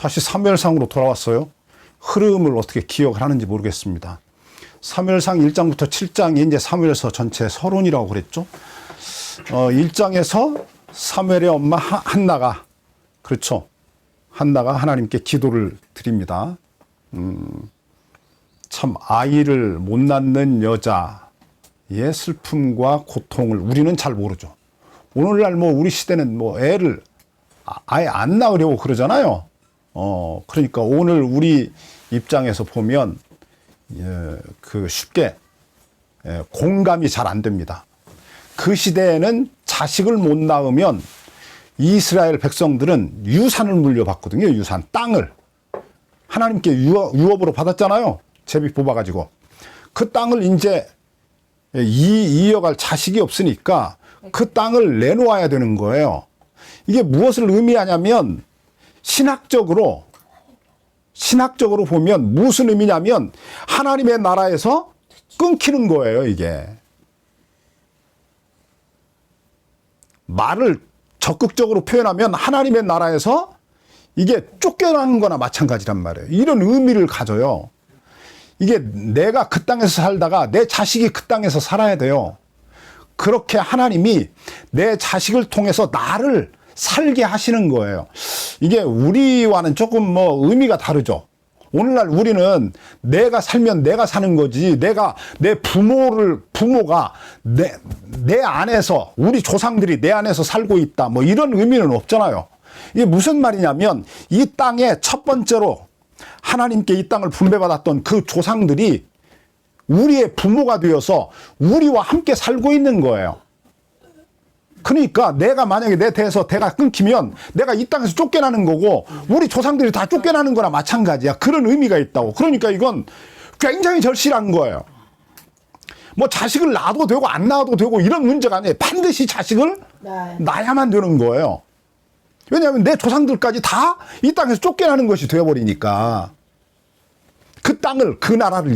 다시 사무엘상으로 돌아왔어요. 흐름을 어떻게 기억을 하는지 모르겠습니다. 사무엘상 1장부터 7장이 이제 사무엘서 전체 서론이라고 그랬죠. 1장에서 사무엘의 엄마 한나가, 그렇죠. 한나가 하나님께 기도를 드립니다. 참 아이를 못 낳는 여자의 슬픔과 고통을 우리는 잘 모르죠. 오늘날 뭐 우리 시대는 뭐 애를 아예 안 낳으려고 그러잖아요. 그러니까 오늘 우리 입장에서 보면 그 쉽게 공감이 잘 안 됩니다. 그 시대에는 자식을 못 낳으면 이스라엘 백성들은 유산을 물려받거든요. 유산, 땅을 하나님께 유업으로 받았잖아요. 제비 뽑아가지고 그 땅을 이제 이어갈 자식이 없으니까 그 땅을 내놓아야 되는 거예요. 이게 무엇을 의미하냐면 신학적으로 보면 무슨 의미냐면 하나님의 나라에서 끊기는 거예요. 이게 말을 적극적으로 표현하면 하나님의 나라에서 이게 쫓겨나는 거나 마찬가지란 말이에요. 이런 의미를 가져요. 이게 내가 그 땅에서 살다가 내 자식이 그 땅에서 살아야 돼요. 그렇게 하나님이 내 자식을 통해서 나를 살게 하시는 거예요. 이게 우리와는 조금 뭐 의미가 다르죠. 오늘날 우리는 내가 살면 내가 사는 거지, 내가 내 부모가 내 안에서, 우리 조상들이 내 안에서 살고 있다, 뭐 이런 의미는 없잖아요. 이게 무슨 말이냐면 이 땅에 첫 번째로 하나님께 이 땅을 분배받았던 그 조상들이 우리의 부모가 되어서 우리와 함께 살고 있는 거예요. 그러니까 내가 만약에 내 대에서 대가 끊기면 내가 이 땅에서 쫓겨나는 거고 우리 조상들이 다 쫓겨나는 거나 마찬가지야. 그런 의미가 있다고. 그러니까 이건 굉장히 절실한 거예요. 뭐 자식을 낳아도 되고 안 낳아도 되고 이런 문제가 아니에요. 반드시 자식을 낳아야만 되는 거예요. 왜냐하면 내 조상들까지 다 이 땅에서 쫓겨나는 것이 되어버리니까 그 땅을, 그 나라를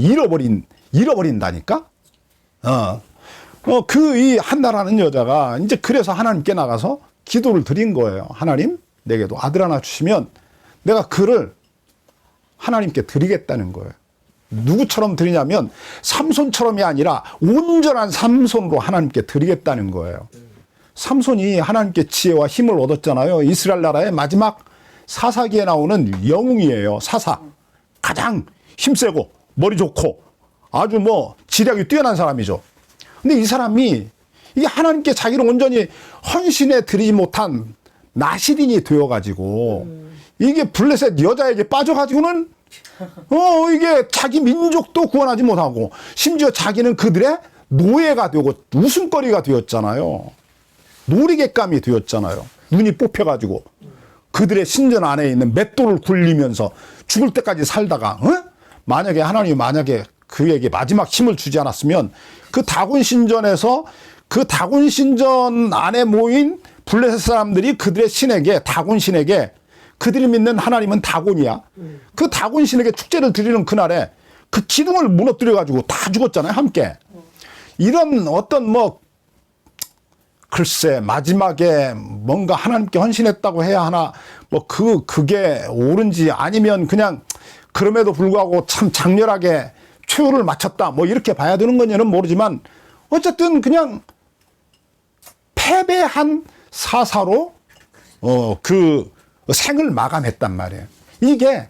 잃어버린다니까. 이 한나라는 여자가 이제 그래서 하나님께 나가서 기도를 드린 거예요. 하나님, 내게도 아들 하나 주시면 내가 그를 하나님께 드리겠다는 거예요. 누구처럼 드리냐면 삼손처럼이 아니라 온전한 삼손으로 하나님께 드리겠다는 거예요. 삼손이 하나님께 지혜와 힘을 얻었잖아요. 이스라엘 나라의 마지막 사사기에 나오는 영웅이에요. 사사. 가장 힘세고 머리 좋고 아주 뭐 지략이 뛰어난 사람이죠. 근데 이 사람이 이게 하나님께 자기를 온전히 헌신해 드리지 못한 나실인이 되어가지고 이게 블레셋 여자에게 빠져가지고는 이게 자기 민족도 구원하지 못하고 심지어 자기는 그들의 노예가 되고 웃음거리가 되었잖아요. 놀이객감이 되었잖아요. 눈이 뽑혀가지고 그들의 신전 안에 있는 맷돌을 굴리면서 죽을 때까지 살다가 만약에 하나님이 그에게 마지막 힘을 주지 않았으면 그 다곤 신전에서 그 다곤 신전 안에 모인 블레셋 사람들이 그들의 신에게, 다곤 신에게, 그들이 믿는 하나님은 다곤이야. 그 다곤 신에게 축제를 드리는 그날에 그 기둥을 무너뜨려 가지고 다 죽었잖아요. 함께. 이런 어떤 글쎄 마지막에 뭔가 하나님께 헌신했다고 해야 하나 그게 옳은지 아니면 그냥 그럼에도 불구하고 참 장렬하게 최후를 마쳤다 이렇게 봐야 되는 건지는 모르지만 어쨌든 그냥 패배한 사사로 그 생을 마감했단 말이에요. 이게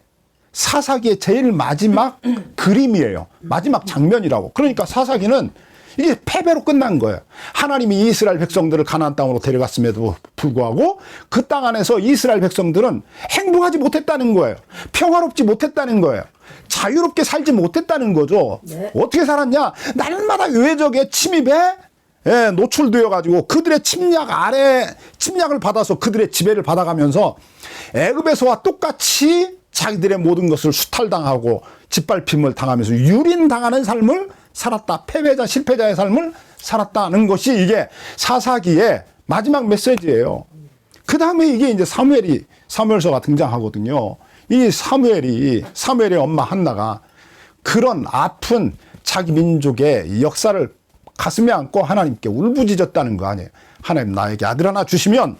사사기의 제일 마지막 그림이에요. 마지막 장면이라고. 그러니까 사사기는 이게 패배로 끝난 거예요. 하나님이 이스라엘 백성들을 가나안 땅으로 데려갔음에도 불구하고 그 땅 안에서 이스라엘 백성들은 행복하지 못했다는 거예요. 평화롭지 못했다는 거예요. 자유롭게 살지 못했다는 거죠. 네. 어떻게 살았냐? 날마다 외적의 침입에 노출되어 가지고 그들의 침략을 받아서 그들의 지배를 받아가면서 애굽에서와 똑같이 자기들의 모든 것을 수탈당하고 짓밟힘을 당하면서 유린당하는 삶을 살았다. 패배자, 실패자의 삶을 살았다는 것이 이게 사사기의 마지막 메시지예요. 그 다음에 이게 이제 사무엘서가 등장하거든요. 이 사무엘의 엄마 한나가 그런 아픈 자기 민족의 역사를 가슴에 안고 하나님께 울부짖었다는 거 아니에요. 하나님 나에게 아들 하나 주시면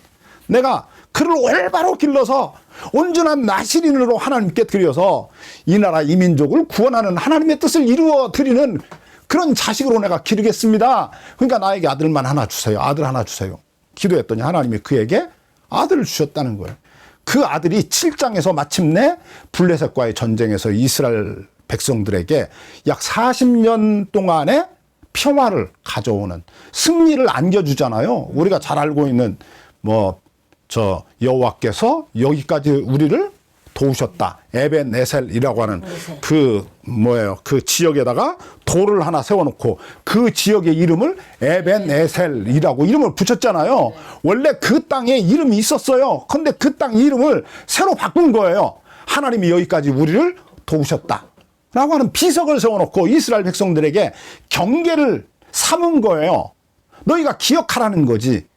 내가 그를 올바로 길러서 온전한 나시린으로 하나님께 드려서 이 나라 이 민족을 구원하는 하나님의 뜻을 이루어 드리는 그런 자식으로 내가 기르겠습니다. 그러니까 나에게 아들만 하나 주세요. 아들 하나 주세요. 기도했더니 하나님이 그에게 아들을 주셨다는 거예요. 그 아들이 7장에서 마침내 블레셋과의 전쟁에서 이스라엘 백성들에게 약 40년 동안의 평화를 가져오는 승리를 안겨주잖아요. 우리가 잘 알고 있는 여호와께서 여기까지 우리를 도우셨다. 에벤에셀이라고 하는 그 지역에다가 돌을 하나 세워놓고 그 지역의 이름을 에벤에셀이라고 이름을 붙였잖아요. 원래 그 땅에 이름이 있었어요. 근데 그 땅 이름을 새로 바꾼 거예요. 하나님이 여기까지 우리를 도우셨다. 라고 하는 비석을 세워놓고 이스라엘 백성들에게 경계를 삼은 거예요. 너희가 기억하라는 거지.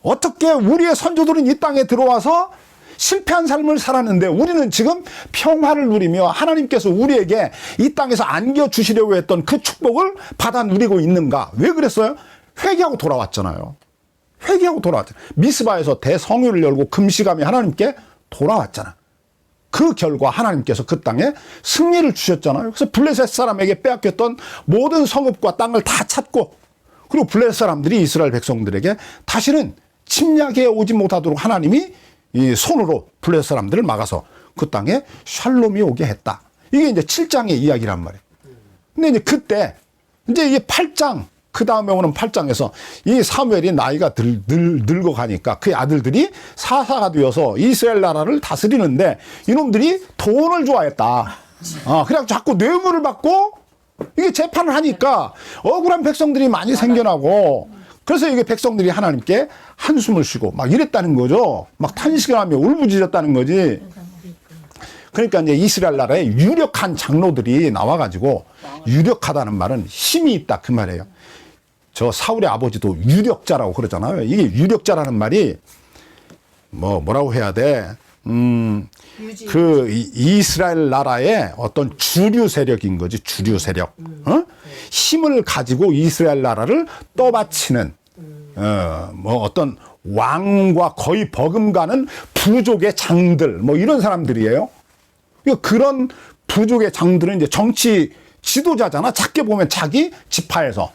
어떻게 우리의 선조들은 이 땅에 들어와서 실패한 삶을 살았는데 우리는 지금 평화를 누리며 하나님께서 우리에게 이 땅에서 안겨주시려고 했던 그 축복을 받아 누리고 있는가? 왜 그랬어요? 회개하고 돌아왔잖아요. 회개하고 돌아왔잖아요. 미스바에서 대성회를 열고 금식하며 하나님께 돌아왔잖아요. 그 결과 하나님께서 그 땅에 승리를 주셨잖아요. 그래서 블레셋 사람에게 빼앗겼던 모든 성읍과 땅을 다 찾고 그리고 블레셋 사람들이 이스라엘 백성들에게 다시는 침략해 오지 못하도록 하나님이 이 손으로 블레셋 사람들을 막아서 그 땅에 샬롬이 오게 했다. 이게 이제 7장의 이야기란 말이에요. 근데 이제 그때 이제 이 8장 그 다음에 오는 8장에서 이 사무엘이 나이가 늙어가니까 그의 아들들이 사사가 되어서 이스라엘 나라를 다스리는데 이놈들이 돈을 좋아했다. 그래서 자꾸 뇌물을 받고 이게 재판을 하니까 억울한 백성들이 많이 생겨나고 그래서 이게 백성들이 하나님께 한숨을 쉬고 막 이랬다는 거죠. 막 탄식을 하며 울부짖었다는 거지. 그러니까 이제 이스라엘 나라에 유력한 장로들이 나와가지고 유력하다는 말은 힘이 있다 그 말이에요. 저 사울의 아버지도 유력자라고 그러잖아요. 이게 유력자라는 말이 뭐라고 해야 돼? 그 이스라엘 나라의 어떤 주류 세력인 거지. 주류 세력. 힘을 가지고 이스라엘 나라를 떠받치는 어떤 왕과 거의 버금가는 부족의 장들 이런 사람들이에요. 그런 부족의 장들은 이제 정치 지도자잖아. 작게 보면 자기 지파에서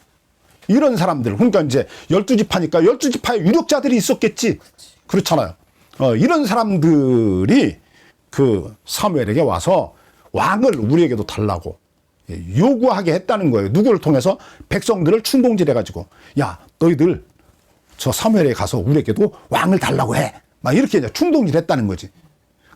이런 사람들. 그러니까 이제 12지파니까 12지파의 유력자들이 있었겠지. 그렇잖아요. 이런 사람들이 그 사무엘에게 와서 왕을 우리에게도 달라고 요구하게 했다는 거예요. 누구를 통해서? 백성들을 충동질해가지고 야 너희들 저 사무엘에 가서 우리에게도 왕을 달라고 해. 막 이렇게 이제 충동질했다는 거지.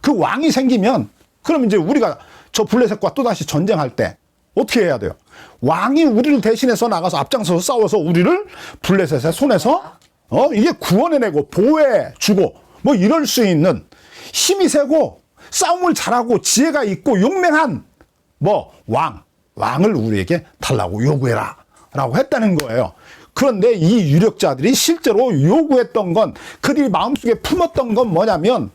그 왕이 생기면 그럼 이제 우리가 저 블레셋과 또다시 전쟁할 때 어떻게 해야 돼요? 왕이 우리를 대신해서 나가서 앞장서서 싸워서 우리를 블레셋의 손에서 이게 구원해내고 보호해주고 이럴 수 있는 힘이 세고 싸움을 잘하고 지혜가 있고 용맹한 왕을 우리에게 달라고 요구해라 라고 했다는 거예요. 그런데 이 유력자들이 실제로 요구했던 건 그들이 마음속에 품었던 건 뭐냐면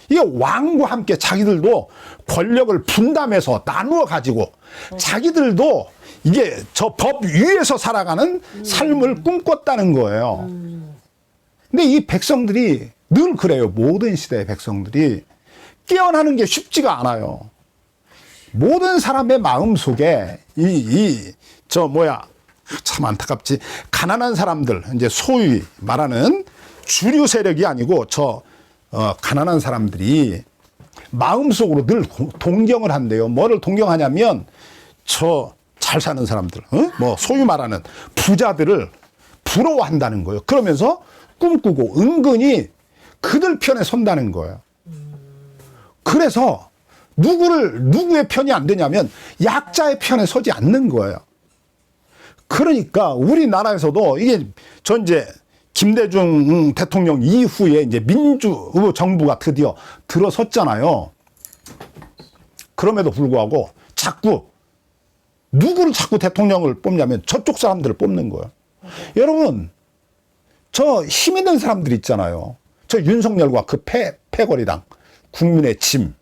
이게 왕과 함께 자기들도 권력을 분담해서 나누어 가지고 자기들도 이게 저 법 위에서 살아가는 삶을 꿈꿨다는 거예요. 근데 이 백성들이 늘 그래요. 모든 시대의 백성들이 깨어나는 게 쉽지가 않아요. 모든 사람의 마음 속에 참 안타깝지. 가난한 사람들, 이제 소위 말하는 주류 세력이 아니고 가난한 사람들이 마음속으로 늘 동경을 한대요. 뭐를 동경하냐면 잘 사는 사람들, 소위 말하는 부자들을 부러워한다는 거예요. 그러면서 꿈꾸고 은근히 그들 편에 선다는 거예요. 그래서 누구의 편이 안 되냐면 약자의 편에 서지 않는 거예요. 그러니까 우리나라에서도 이게 이제 김대중 대통령 이후에 이제 민주 정부가 드디어 들어섰잖아요. 그럼에도 불구하고 누구를 자꾸 대통령을 뽑냐면 저쪽 사람들을 뽑는 거예요. 여러분, 저 힘 있는 사람들 있잖아요. 저 윤석열과 그 패거리당, 국민의 짐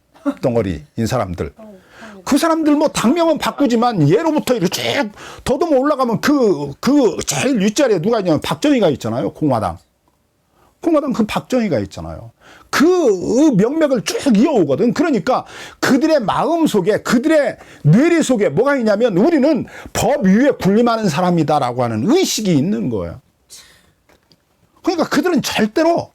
덩어리인 사람들. 그 사람들 당명은 바꾸지만 예로부터 이렇게 쭉 더듬어 올라가면 그 제일 윗자리에 누가 있냐면 박정희가 있잖아요. 공화당. 공화당 그 박정희가 있잖아요. 그 명맥을 쭉 이어오거든. 그러니까 그들의 마음 속에, 그들의 뇌리 속에 뭐가 있냐면 우리는 법 위에 군림하는 사람이다라고 하는 의식이 있는 거예요. 그러니까 그들은 절대로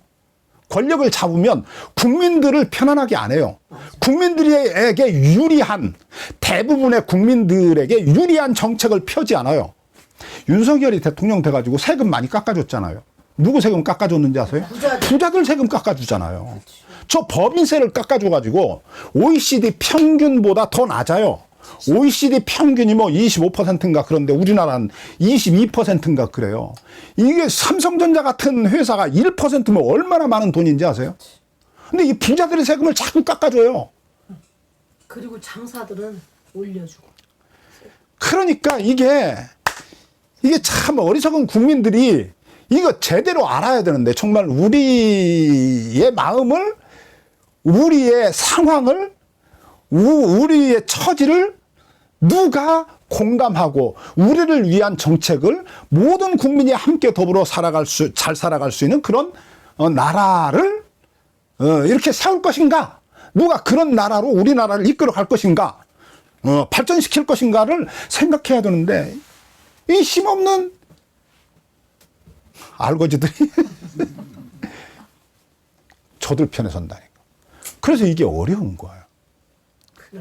권력을 잡으면 국민들을 편안하게 안 해요. 국민들에게 유리한, 대부분의 국민들에게 유리한 정책을 펴지 않아요. 윤석열이 대통령 돼가지고 세금 많이 깎아줬잖아요. 누구 세금 깎아줬는지 아세요? 부자들 세금 깎아주잖아요. 저 법인세를 깎아줘가지고 OECD 평균보다 더 낮아요. OECD 평균이 뭐 25%인가 그런데 우리나라는 22%인가 그래요. 이게 삼성전자 같은 회사가 1%면 얼마나 많은 돈인지 아세요? 근데 이 부자들의 세금을 자꾸 깎아줘요. 그리고 장사들은 올려주고. 그러니까 이게 참 어리석은 국민들이 이거 제대로 알아야 되는데 정말 우리의 마음을, 우리의 상황을, 우리의 처지를 누가 공감하고 우리를 위한 정책을 모든 국민이 함께 더불어 잘 살아갈 수 있는 그런 나라를 이렇게 세울 것인가? 누가 그런 나라로 우리나라를 이끌어 갈 것인가? 발전시킬 것인가를 생각해야 되는데 이 힘없는 알거지들이 저들 편에 선다니까. 그래서 이게 어려운 거예요.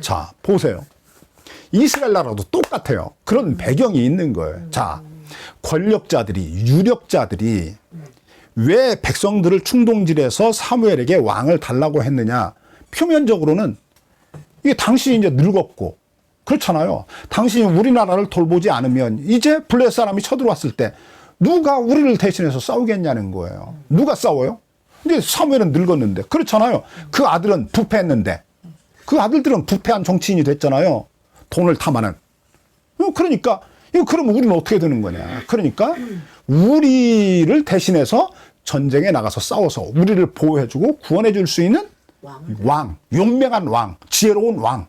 자, 보세요. 이스라엘 나라도 똑같아요. 그런 배경이 있는 거예요. 자, 권력자들이, 유력자들이 왜 백성들을 충동질해서 사무엘에게 왕을 달라고 했느냐. 표면적으로는 이게 당신이 이제 늙었고, 그렇잖아요. 당신이 우리나라를 돌보지 않으면 이제 블레셋 사람이 쳐들어왔을 때 누가 우리를 대신해서 싸우겠냐는 거예요. 누가 싸워요? 이제 사무엘은 늙었는데. 그렇잖아요. 그 아들은 부패했는데. 그 아들들은 부패한 정치인이 됐잖아요. 돈을 탐하는. 그러니까 그러면 우리는 어떻게 되는 거냐. 그러니까 우리를 대신해서 전쟁에 나가서 싸워서 우리를 보호해주고 구원해줄 수 있는 왕, 용맹한 왕, 지혜로운 왕,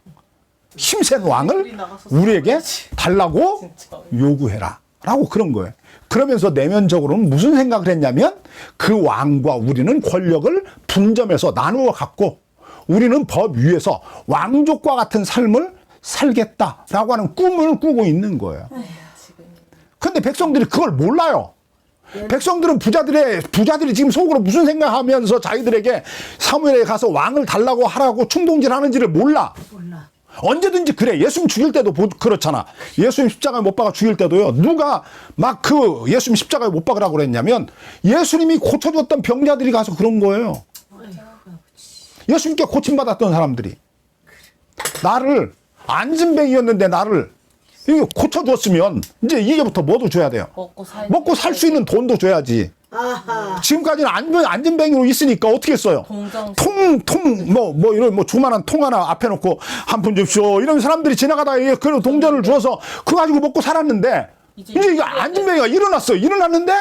힘센 왕을 우리에게 달라고 요구해라 라고 그런 거예요. 그러면서 내면적으로는 무슨 생각을 했냐면 그 왕과 우리는 권력을 분점해서 나누어 갖고 우리는 법 위에서 왕족과 같은 삶을 살겠다라고 하는 꿈을 꾸고 있는 거예요. 그런데 백성들이 그걸 몰라요. 백성들은 부자들이 지금 속으로 무슨 생각하면서 자기들에게 사무엘에 가서 왕을 달라고 하라고 충동질하는지를 몰라. 언제든지 그래. 예수님 죽일 때도 그렇잖아. 예수님 십자가에 못 박아 죽일 때도요. 누가 막 그 예수님 십자가에 못 박으라고 그랬냐면 예수님이 고쳐줬던 병자들이 가서 그런 거예요. 예수님께 고침받았던 사람들이 나를 안진뱅이였는데 나를 고쳐줬으면 이제 이제부터 뭐도 줘야 돼요. 먹고 살 수 있는 돈도 줘야지. 아하. 지금까지는 안전뱅이로 있으니까 어떻게 했어요? 이런 조만한 통 하나 앞에 놓고 한 푼 줍쇼 이런 사람들이 지나가다가 그런 동전을 주어서 그거 가지고 먹고 살았는데 이제 이게 안전뱅이가 일어났어요. 일어났는데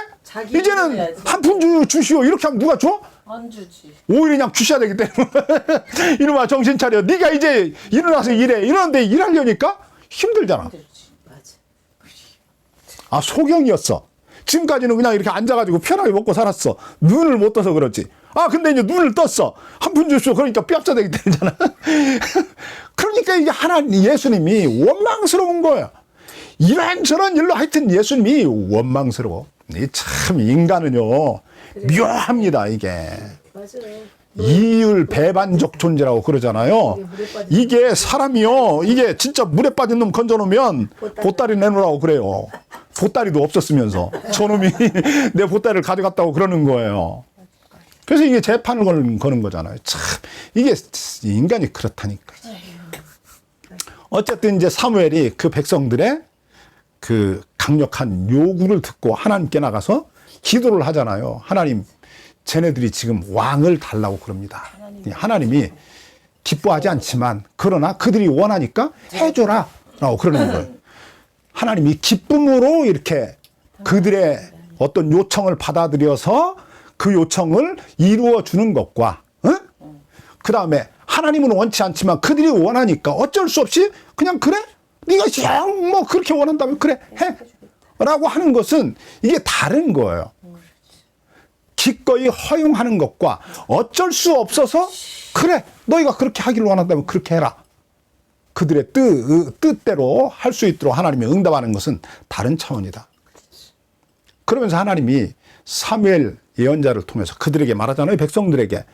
이제는 한 푼 주시오 이렇게 하면 누가 줘? 안 주지. 오히려 그냥 주셔야 되기 때문에 이놈아 정신 차려. 네가 이제 일어나서 일해. 이러는데 일하려니까 힘들잖아. 아, 소경이었어. 지금까지는 그냥 이렇게 앉아가지고 편하게 먹고 살았어. 눈을 못 떠서 그렇지. 아, 근데 이제 눈을 떴어. 한 푼 주시오. 그러니까 뼈짜 되기 때문이잖아. 그러니까 이게 예수님이 원망스러운 거야. 이런저런 일로 하여튼 예수님이 원망스러워. 참 인간은요 묘합니다. 이게 이율 배반적 존재라고 그러잖아요. 이게 사람이요 이게 진짜 물에 빠진 놈 건져놓으면 보따리 내놓으라고 그래요. 보따리도 없었으면서 저놈이 내 보따리를 가져갔다고 그러는 거예요. 그래서 이게 재판을 거는 거잖아요. 참 이게 인간이 그렇다니까. 어쨌든 이제 사무엘이 그 백성들의 그 강력한 요구를 듣고 하나님께 나가서 기도를 하잖아요. 하나님, 쟤네들이 지금 왕을 달라고 그럽니다. 하나님이 기뻐하지 않지만 그러나 그들이 원하니까 해줘라 라고 그러는 거예요. 하나님이 기쁨으로 이렇게 그들의 어떤 요청을 받아들여서 그 요청을 이루어 주는 것과 그 다음에 하나님은 원치 않지만 그들이 원하니까 어쩔 수 없이 그냥 그래? 네가 뭐 그렇게 원한다면 그래 해 라고 하는 것은 이게 다른 거예요. 기꺼이 허용하는 것과 어쩔 수 없어서 그래 너희가 그렇게 하기를 원한다면 그렇게 해라. 그들의 뜻대로 할 수 있도록 하나님이 응답하는 것은 다른 차원이다. 그러면서 하나님이 사무엘 예언자를 통해서 그들에게 말하잖아요. 백성들에게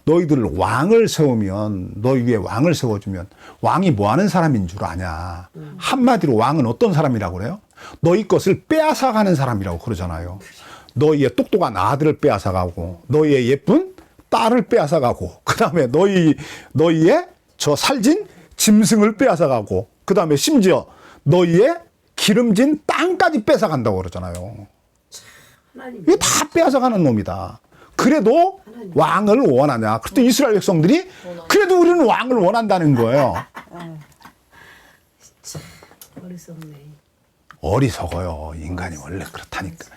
너희들 왕을 세우면 너희 위에 왕을 세워주면 왕이 뭐 하는 사람인 줄 아냐. 한마디로 왕은 어떤 사람이라고 그래요? 너희 것을 빼앗아가는 사람이라고 그러잖아요. 너희의 똑똑한 아들을 빼앗아가고 너희의 예쁜 딸을 빼앗아가고 그 다음에 너희의 저 살진 짐승을 빼앗아가고 그 다음에 심지어 너희의 기름진 땅까지 뺏어간다고 그러잖아요. 이게 다 빼앗아가는 놈이다. 그래도 왕을 원하냐. 그때 이스라엘 백성들이 그래도 우리는 왕을 원한다는 거예요. 어리석네. 어리석어요. 인간이 원래 그렇다니까.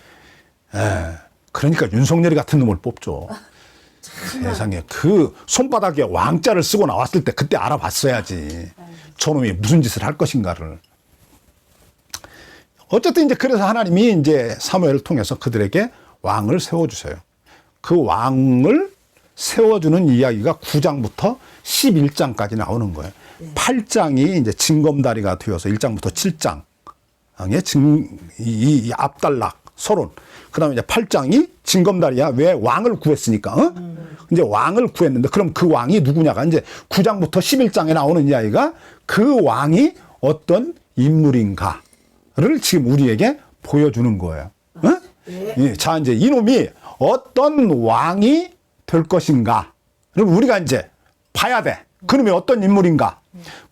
그러니까 윤석열이 같은 놈을 뽑죠. 세상에 그 손바닥에 왕자를 쓰고 나왔을 때 그때 알아봤어야지. 저놈이 무슨 짓을 할 것인가를. 어쨌든 이제 그래서 하나님이 이제 사무엘을 통해서 그들에게 왕을 세워주세요. 그 왕을 세워주는 이야기가 9장부터 11장까지 나오는 거예요. 8장이 이제 징검다리가 되어서 1장부터 7장의 이 압달락, 서론. 그 다음에 이제 8장이 징검다리야. 왜 왕을 구했으니까. 이제 왕을 구했는데 그럼 그 왕이 누구냐가 이제 9장부터 11장에 나오는 이야기가 그 왕이 어떤 인물인가를 지금 우리에게 보여주는 거예요. 예. 자, 이제 이놈이 어떤 왕이 될 것인가를 우리가 이제 봐야 돼. 그놈이 어떤 인물인가.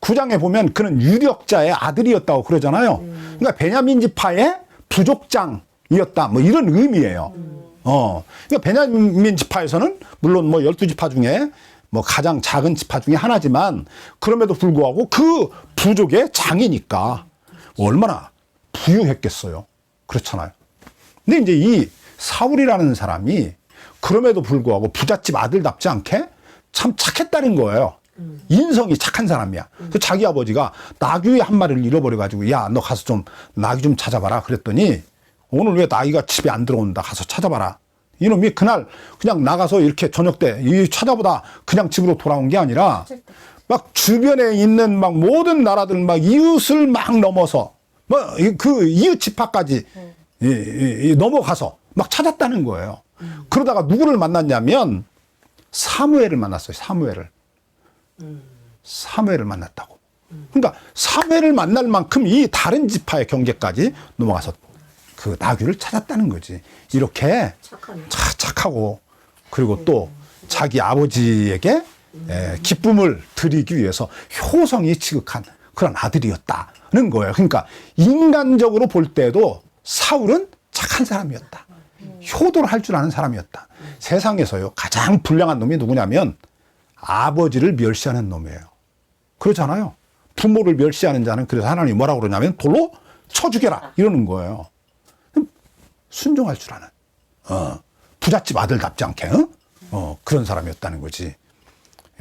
9장에 보면 그는 유력자의 아들이었다고 그러잖아요. 그러니까 베냐민 지파의 부족장이었다. 뭐 이런 의미예요. 그러니까 베냐민 지파에서는 물론 뭐 12지파 중에 뭐 가장 작은 지파 중에 하나지만 그럼에도 불구하고 그 부족의 장이니까 얼마나 부유했겠어요. 그렇잖아요. 근데 이제 이 사울이라는 사람이 그럼에도 불구하고 부잣집 아들답지 않게 참 착했다는 거예요. 인성이 착한 사람이야. 그래서 자기 아버지가 나귀 한 마리를 잃어버려가지고 야, 너 가서 좀 나귀 좀 찾아봐라. 그랬더니 오늘 왜 나귀가 집에 안 들어온다. 가서 찾아봐라. 이놈이 그날 그냥 나가서 이렇게 저녁 때 이 찾아보다 그냥 집으로 돌아온 게 아니라 막 주변에 있는 막 모든 나라들 막 이웃을 막 넘어서 뭐 그 이웃 지파까지 넘어가서 막 찾았다는 거예요. 그러다가 누구를 만났냐면 사무엘을 만났어요. 사무엘을 만났다고. 그러니까 사무엘을 만날 만큼 이 다른 지파의 경계까지 넘어가서 그 나귀를 찾았다는 거지. 이렇게 착하고 그리고 또 자기 아버지에게 기쁨을 드리기 위해서 효성이 지극한 그런 아들이었다는 거예요. 그러니까 인간적으로 볼 때도 사울은 착한 사람이었다. 효도를 할 줄 아는 사람이었다. 세상에서요 가장 불량한 놈이 누구냐면 아버지를 멸시하는 놈이에요. 그렇잖아요. 부모를 멸시하는 자는 그래서 하나님이 뭐라고 그러냐면 돌로 쳐 죽여라 이러는 거예요. 순종할 줄 아는 부잣집 아들답지 않게 그런 사람이었다는 거지.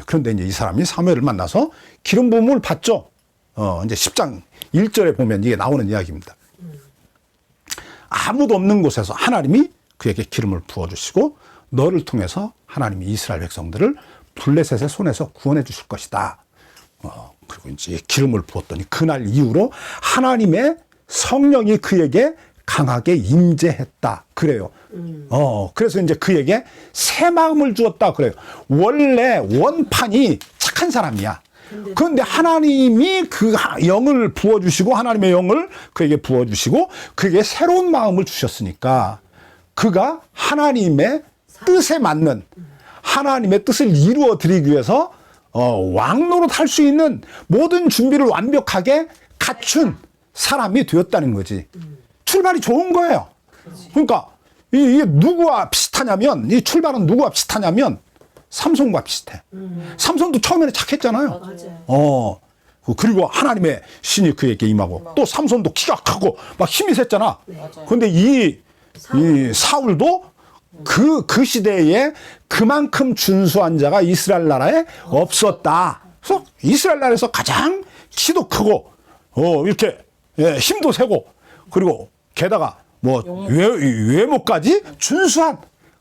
그런데 이제 이 사람이 사무엘을 만나서 기름 부음을 받죠. 이제 10장 1절에 보면 이게 나오는 이야기입니다. 아무도 없는 곳에서 하나님이 그에게 기름을 부어주시고 너를 통해서 하나님이 이스라엘 백성들을 블레셋의 손에서 구원해 주실 것이다. 그리고 이제 기름을 부었더니 그날 이후로 하나님의 성령이 그에게 강하게 임재했다. 그래요. 그래서 이제 그에게 새 마음을 주었다. 그래요. 원래 원판이 착한 사람이야. 그런데 하나님이 그 영을 부어주시고 하나님의 영을 그에게 부어주시고 그에게 새로운 마음을 주셨으니까 그가 하나님의 뜻에 맞는 하나님의 뜻을 이루어 드리기 위해서 왕노릇 할 수 있는 모든 준비를 완벽하게 갖춘 사람이 되었다는 거지. 출발이 좋은 거예요. 그러니까 이게 누구와 비슷하냐면 이 출발은 누구와 비슷하냐면 삼손과 비슷해. 삼손도 처음에는 착했잖아요. 그리고 하나님의 신이 그에게 임하고 또 삼손도 키가 크고 막 힘이 셌잖아. 그런데 이 사울도 그 시대에 그만큼 준수한 자가 이스라엘 나라에 없었다. 그래서 이스라엘 나라에서 가장 키도 크고 이렇게 힘도 세고 그리고 게다가 뭐 외모까지 준수한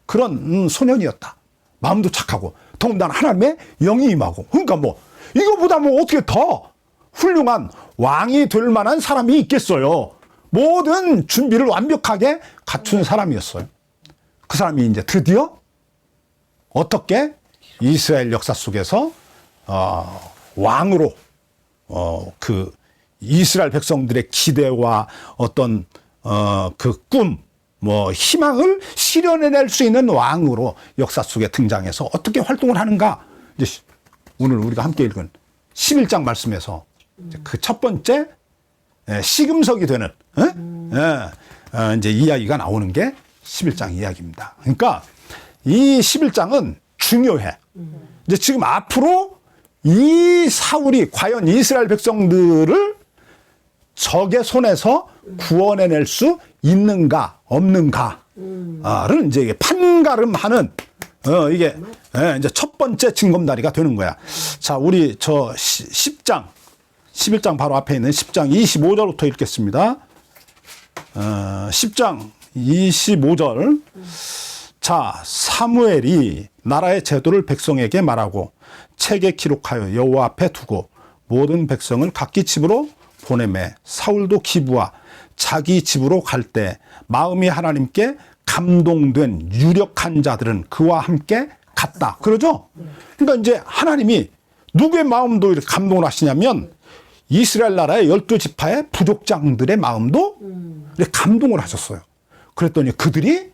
그런 소년이었다. 마음도 착하고 더군다나 하나님의 영이 임하고 그러니까 뭐 이거보다 뭐 어떻게 더 훌륭한 왕이 될 만한 사람이 있겠어요. 모든 준비를 완벽하게 갖춘 사람이었어요. 그 사람이 이제 드디어 어떻게 이스라엘 역사 속에서 왕으로 그 이스라엘 백성들의 기대와 어떤 그 꿈, 뭐 희망을 실현해낼 수 있는 왕으로 역사 속에 등장해서 어떻게 활동을 하는가? 이제 오늘 우리가 함께 읽은 11장 말씀에서 그 첫 번째 시금석이 되는 이제 이야기가 나오는 게 11장 이야기입니다. 그러니까 이 11장은 중요해. 이제 지금 앞으로 이 사울이 과연 이스라엘 백성들을 적의 손에서 구원해낼 수 있는가 없는가를 이제 판가름하는 이게 이제 첫 번째 징검다리가 되는 거야. 자, 우리 저 10장 11장 바로 앞에 있는 10장 25절부터 읽겠습니다. 10장 25절. 자, 사무엘이 나라의 제도를 백성에게 말하고 책에 기록하여 여호와 앞에 두고 모든 백성을 각기 집으로 보내매 사울도 기부와 자기 집으로 갈 때 마음이 하나님께 감동된 유력한 자들은 그와 함께 갔다. 그러죠? 그러니까 이제 하나님이 누구의 마음도 이렇게 감동을 하시냐면 이스라엘 나라의 12지파의 부족장들의 마음도 이렇게 감동을 하셨어요. 그랬더니 그들이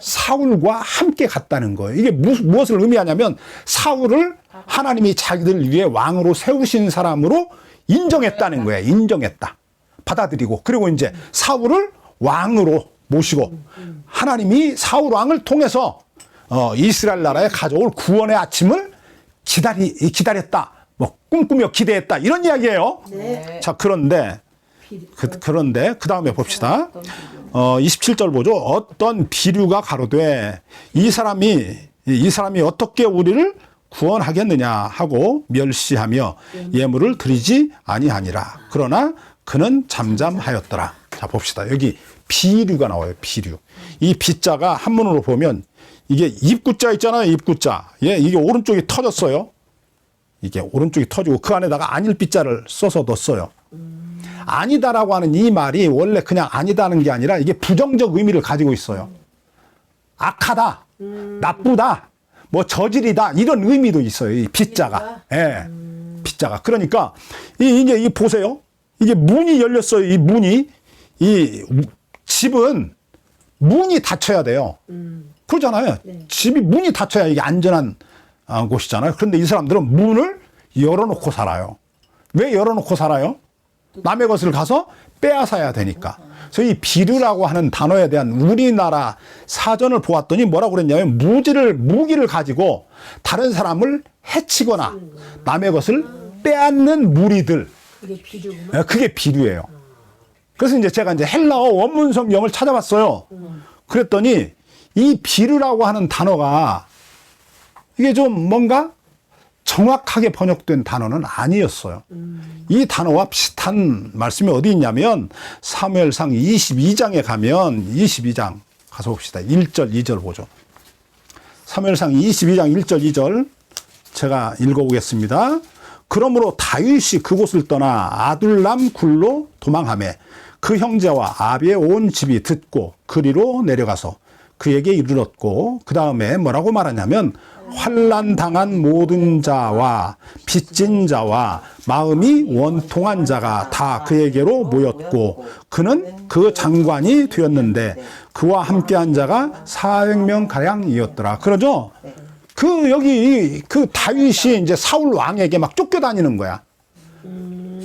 사울과 함께 갔다는 거예요. 이게 무엇을 의미하냐면 사울을 하나님이 자기들 위해 왕으로 세우신 사람으로 인정했다는 거예요. 인정했다. 받아들이고 그리고 이제 사울을 왕으로 모시고 하나님이 사울 왕을 통해서 이스라엘 나라에 가져올 구원의 아침을 기다렸다. 뭐 꿈꾸며 기대했다. 이런 이야기예요. 네. 자, 그런데 그 다음에 봅시다. 27절 보죠. 어떤 비류가 가로되 이 사람이 어떻게 우리를 구원하겠느냐 하고 멸시하며 예물을 드리지 아니하니라. 그러나 그는 잠잠하였더라. 자, 봅시다. 여기 비류가 나와요. 비류. 이 비자가 한문으로 보면 이게 입구자 있잖아요. 입구자. 예, 이게 오른쪽이 터졌어요. 이게 오른쪽이 터지고 그 안에다가 아닐 비자를 써서 넣었어요. 아니다라고 하는 이 말이 원래 그냥 아니다는 게 아니라 이게 부정적 의미를 가지고 있어요. 악하다, 나쁘다, 뭐 저질이다 이런 의미도 있어요. 이 빗자가, 예, 빗자가. 그러니까 이제 이 보세요. 이게 문이 열렸어요. 이 문이 이 집은 문이 닫혀야 돼요. 그러잖아요. 네. 집이 문이 닫혀야 이게 안전한 곳이잖아요. 그런데 이 사람들은 문을 열어놓고 살아요. 왜 열어놓고 살아요? 남의 것을 가서 빼앗아야 되니까. 그래서 이 비류라고 하는 단어에 대한 우리나라 사전을 보았더니 뭐라고 그랬냐면 무기를 가지고 다른 사람을 해치거나 남의 것을 빼앗는 무리들. 그게 비류구나. 그게 비류예요. 그래서 이제 제가 이제 헬라어 원문 성경을 찾아봤어요. 그랬더니 이 비류라고 하는 단어가 이게 좀 뭔가 정확하게 번역된 단어는 아니었어요. 이 단어와 비슷한 말씀이 어디 있냐면 사무엘상 22장에 가면 22장 가서 봅시다. 1절 2절 보죠. 사무엘상 22장 1절 2절 제가 읽어보겠습니다. 그러므로 다윗이 그곳을 떠나 아둘람 굴로 도망하매 그 형제와 아비의 온 집이 듣고 그리로 내려가서 그에게 이르렀고 그 다음에 뭐라고 말하냐면 환난 당한 모든 자와 빚진 자와 마음이 원통한 자가 다 그에게로 모였고 그는 그 장관이 되었는데 그와 함께한 자가 400명 가량이었더라. 그러죠? 여기 그 다윗이 이제 사울 왕에게 막 쫓겨다니는 거야.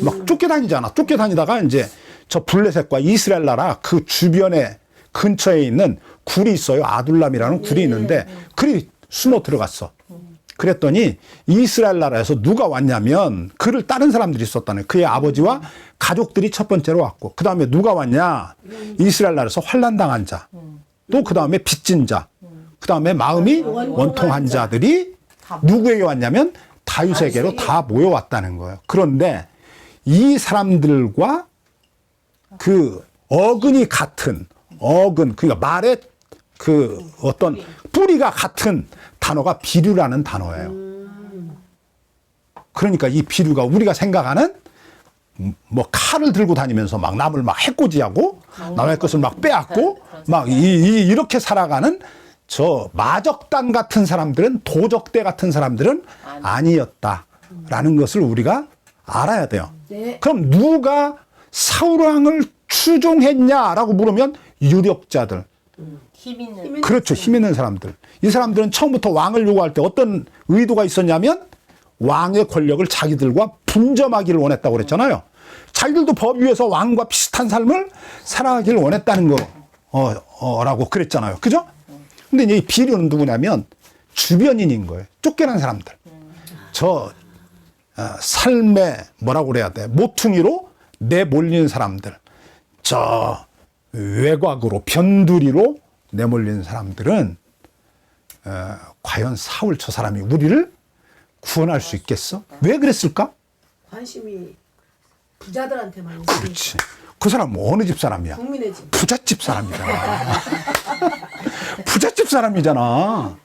막 쫓겨다니잖아. 쫓겨다니다가 이제 저 블레셋과 이스라엘 나라 그 주변에 근처에 있는 굴이 있어요. 아둘람이라는 굴이 있는데 그리 숨어 들어갔어. 그랬더니 이스라엘 나라에서 누가 왔냐면 그를 따른 사람들이 있었다는 거예요. 그의 아버지와 가족들이 첫 번째로 왔고 그 다음에 누가 왔냐. 이스라엘 나라에서 환난당한 자. 또 그 다음에 빚진 자. 그 다음에 마음이 원통한 자들이 누구에게 왔냐면 다윗에게로 다 모여왔다는 거예요. 그런데 이 사람들과 그 어근이 같은 그러니까 말에 그 어떤 뿌리가 같은 단어가 비류라는 단어예요. 그러니까 이 비류가 우리가 생각하는 뭐 칼을 들고 다니면서 막 남을 막 해코지하고 남의 것을 막 빼앗고 막 이렇게 살아가는 저 마적단 같은 사람들은, 도적대 같은 사람들은 아니었다라는 것을 우리가 알아야 돼요. 네. 그럼 누가 사울왕을 추종했냐라고 물으면 유력자들. 힘 있는. 그렇죠. 힘 있는 사람들. 이 사람들은 처음부터 왕을 요구할 때 어떤 의도가 있었냐면 왕의 권력을 자기들과 분점하기를 원했다고 그랬잖아요. 자기들도 법 위에서 왕과 비슷한 삶을 살아가기를 원했다는 거라고 그랬잖아요. 그죠? 근데 이제 이 비류는 누구냐면 주변인인 거예요. 쫓겨난 사람들. 삶의 뭐라고 그래야 돼? 모퉁이로 내몰리는 사람들. 저 외곽으로 변두리로 내몰리는 사람들은 과연 사울 저 사람이 우리를 구원할 수 있겠어? 왜 그랬을까? 관심이 부자들한테만 그렇지. 그 사람 어느 집 사람이야? 국민의 집. 부잣집 사람이잖아. 부잣집 사람이잖아.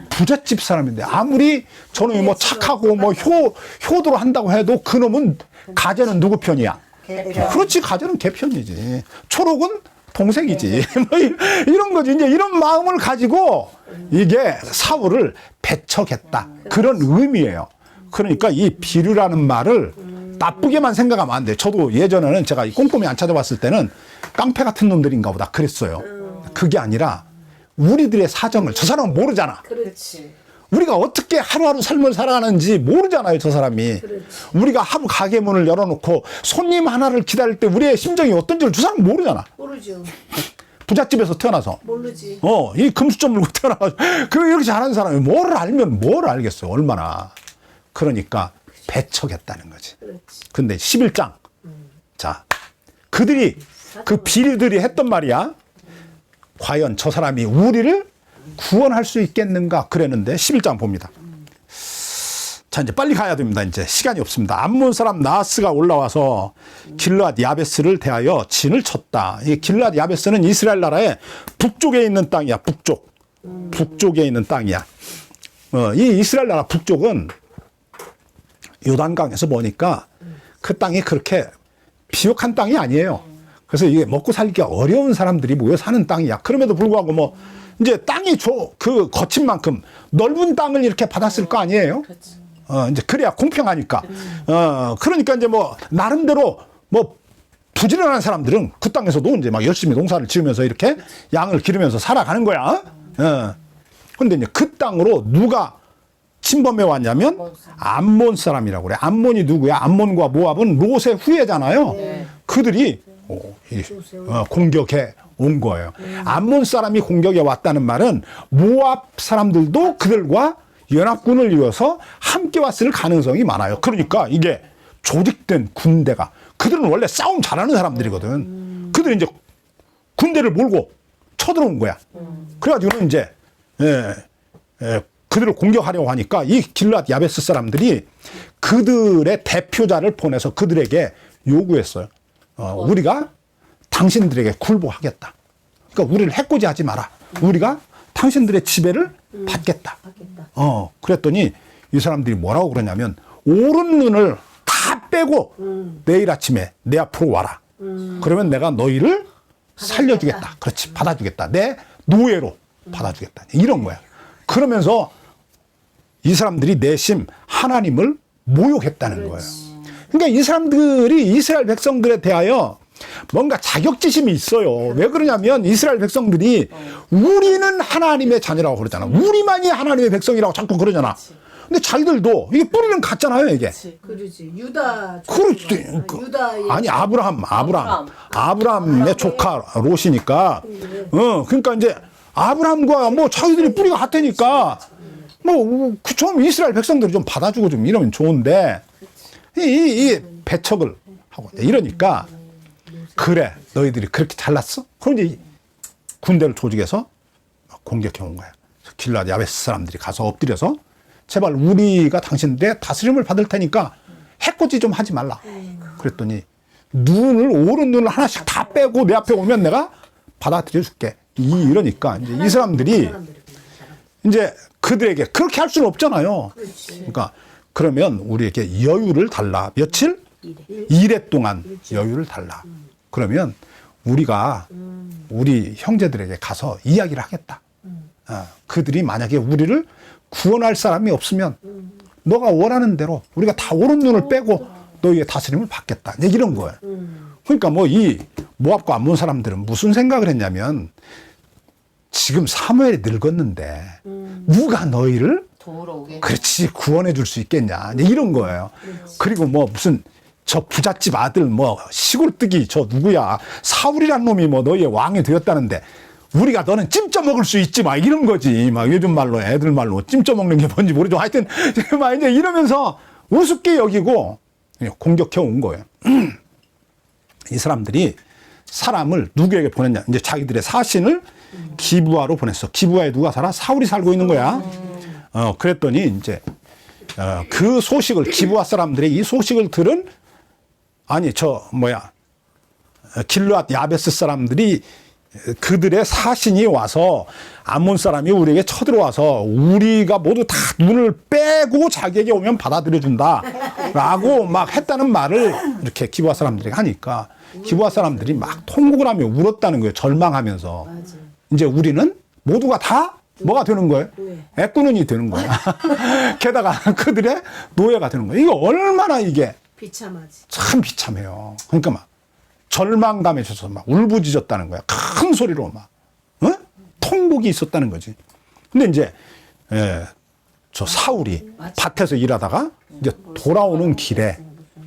부잣집 사람인데 아무리 저놈이 뭐 착하고 뭐 효도로 한다고 해도 그놈은 가재는 누구 편이야? 그렇지, 가재는 걔 편이지. 초록은 동생이지. 뭐 이런 거지. 이제 이런 마음을 가지고 이게 사울을 배척했다. 그런 의미예요. 그러니까 이 비류라는 말을 나쁘게만 생각하면 안 돼. 저도 예전에는 제가 꼼꼼히 안 찾아봤을 때는 깡패 같은 놈들인가 보다 그랬어요. 그게 아니라 우리들의 사정을 저 사람은 모르잖아. 그렇지. 우리가 어떻게 하루하루 삶을 살아가는지 모르잖아요, 저 사람이. 그렇지. 우리가 하루 가게 문을 열어놓고 손님 하나를 기다릴 때 우리의 심정이 어떤지를 저 사람은 모르잖아. 모르죠. 부잣집에서 태어나서. 모르지. 이 금수저 물고 태어나서. 이렇게 잘하는 사람이 뭘 알면 뭘 알겠어요, 얼마나. 그러니까 배척했다는 거지. 그렇지. 근데 11장. 자, 그들이, 그 비류들이 했던 말이야. 과연 저 사람이 우리를 구원할 수 있겠는가 그랬는데 11장 봅니다. 자, 이제 빨리 가야 됩니다. 이제 시간이 없습니다. 암몬 사람 나하스가 올라와서 길르앗 야베스를 대하여 진을 쳤다. 이 길르앗 야베스는 이스라엘 나라의 북쪽에 있는 땅이야. 북쪽에 있는 땅이야. 이 이스라엘 나라 북쪽은 요단강에서 보니까 그 땅이 그렇게 비옥한 땅이 아니에요. 그래서 이게 먹고 살기가 어려운 사람들이 모여 사는 땅이야. 그럼에도 불구하고 뭐 이제 땅이 그 거친 만큼 넓은 땅을 이렇게 받았을 거 아니에요. 이제 그래야 공평하니까. 그러니까 이제 뭐 나름대로 뭐 부지런한 사람들은 그 땅에서도 이제 막 열심히 농사를 지으면서 이렇게 양을 기르면서 살아가는 거야. 근데 이제 그 땅으로 누가 침범해 왔냐면 암몬 사람이라고 그래. 암몬이 누구야? 암몬과 모압은 롯의 후예잖아요. 그들이 공격해 온 거예요. 암몬 사람이 공격해 왔다는 말은 모압 사람들도 그들과 연합군을 이어서 함께 왔을 가능성이 많아요. 그러니까 이게 조직된 군대가, 그들은 원래 싸움 잘하는 사람들이거든. 그들이 이제 군대를 몰고 쳐들어온 거야. 그래가지고는 이제 그들을 공격하려고 하니까 이 길르앗 야베스 사람들이 그들의 대표자를 보내서 그들에게 요구했어요. 우리가 당신들에게 굴복하겠다. 그러니까 우리를 해코지하지 마라. 우리가 당신들의 지배를 받겠다. 그랬더니 이 사람들이 뭐라고 그러냐면 오른 눈을 다 빼고 내일 아침에 내 앞으로 와라. 그러면 내가 너희를 살려주겠다. 그렇지, 받아주겠다. 내 노예로 받아주겠다. 이런 거야. 그러면서 이 사람들이 내심 하나님을 모욕했다는 거예요. 그러니까 이 사람들이 이스라엘 백성들에 대하여 뭔가 자격지심이 있어요. 왜 그러냐면 이스라엘 백성들이 우리는 하나님의 자녀라고 그러잖아. 우리만이 하나님의 백성이라고 자꾸 그러잖아. 근데 자기들도 이게 뿌리는 같잖아요, 이게. 그러지. 유다. 그렇지. 아니 아브라함의 조카 롯이니까. 그러니까 이제 아브라함과 뭐 자기들이 뿌리가 같으니까 뭐 좀 이스라엘 백성들이 좀 받아주고 좀 이러면 좋은데 이 배척을 하고 이러니까 그래 너희들이 그렇게 잘났어? 그럼 이제 군대를 조직해서 공격해 온 거야. 길르앗 야베스 사람들이 가서 엎드려서 제발 우리가 당신들의 다스림을 받을 테니까 해코지 좀 하지 말라. 그랬더니 오른 눈을 하나씩 다 빼고 내 앞에 오면 내가 받아들여 줄게. 이러니까 이제 이 사람들이 사람들이 그냥 사람. 이제 그들에게 그렇게 할 수는 없잖아요. 그렇지. 그러니까 그러면 우리에게 여유를 달라. 며칠? 일해 동안 여유를 달라. 그러면 우리가 우리 형제들에게 가서 이야기를 하겠다. 그들이 만약에 우리를 구원할 사람이 없으면 너가 원하는 대로 우리가 다 오른 눈을 빼고 너희의 다스림을 받겠다. 이제 이런 거예요. 그러니까 뭐 이 모압과 암몬 사람들은 무슨 생각을 했냐면 지금 사무엘이 늙었는데 누가 너희를 돌아오게. 그렇지 구원해 줄 수 있겠냐 이제 이런 거예요. 그리고 뭐 무슨 저 부잣집 아들 뭐 시골뜨기 저 누구야 사울이란 놈이 뭐 너희의 왕이 되었다는데 우리가 너는 찜쪄 먹을 수 있지 막 이런 거지. 막 요즘 말로 애들 말로 찜쪄 먹는 게 뭔지 모르죠. 하여튼 막 이제 이러면서 우습게 여기고 공격해 온 거예요. 이 사람들이 사람을 누구에게 보냈냐? 이제 자기들의 사신을 기부하로 보냈어. 기부하에 누가 살아? 사울이 살고 있는 거야. 그랬더니 이제 그 소식을 기부하 사람들의 이 소식을 들은 아니 저 뭐야 길르앗 야베스 사람들이 그들의 사신이 와서 암몬 사람이 우리에게 쳐들어와서 우리가 모두 다 눈을 빼고 자기에게 오면 받아들여 준다 라고 막 했다는 말을 이렇게 기부하 사람들이 하니까 기부하 사람들이 막 통곡을 하며 울었다는 거예요. 절망하면서. 맞아. 이제 우리는 모두가 다 뭐가 되는 거예요? 노예. 애꾸눈이 되는 거야. 게다가 그들의 노예가 되는 거예요. 이게 얼마나 이게 비참하지. 참 비참해요. 그러니까 막 절망감에 져서 막 울부짖었다는 거야. 큰 소리로 막 통곡이 있었다는 거지. 근데 이제 저 사울이 밭에서 일하다가 이제 돌아오는 길에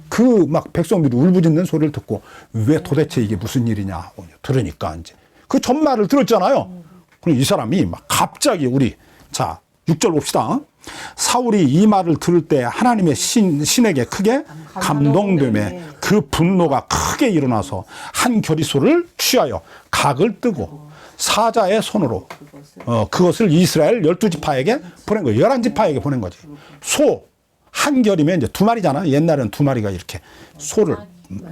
그 막 백성들이 울부짖는 소리를 듣고 왜 도대체 이게 무슨 일이냐 들으니까 이제 그 전말을 들었잖아요. 그럼 이 사람이 막 갑자기 우리 자 6절 봅시다. 사울이 이 말을 들을 때 하나님의 신에게 크게 감동되매 그 분노가 크게 일어나서 한 겨리소를 취하여 각을 뜨고 사자의 손으로 그것을 이스라엘 12지파에게 보낸 거예요. 11지파에게 보낸 거지. 소 한 결이면 이제 두 마리잖아. 옛날에는 두 마리가 이렇게 소를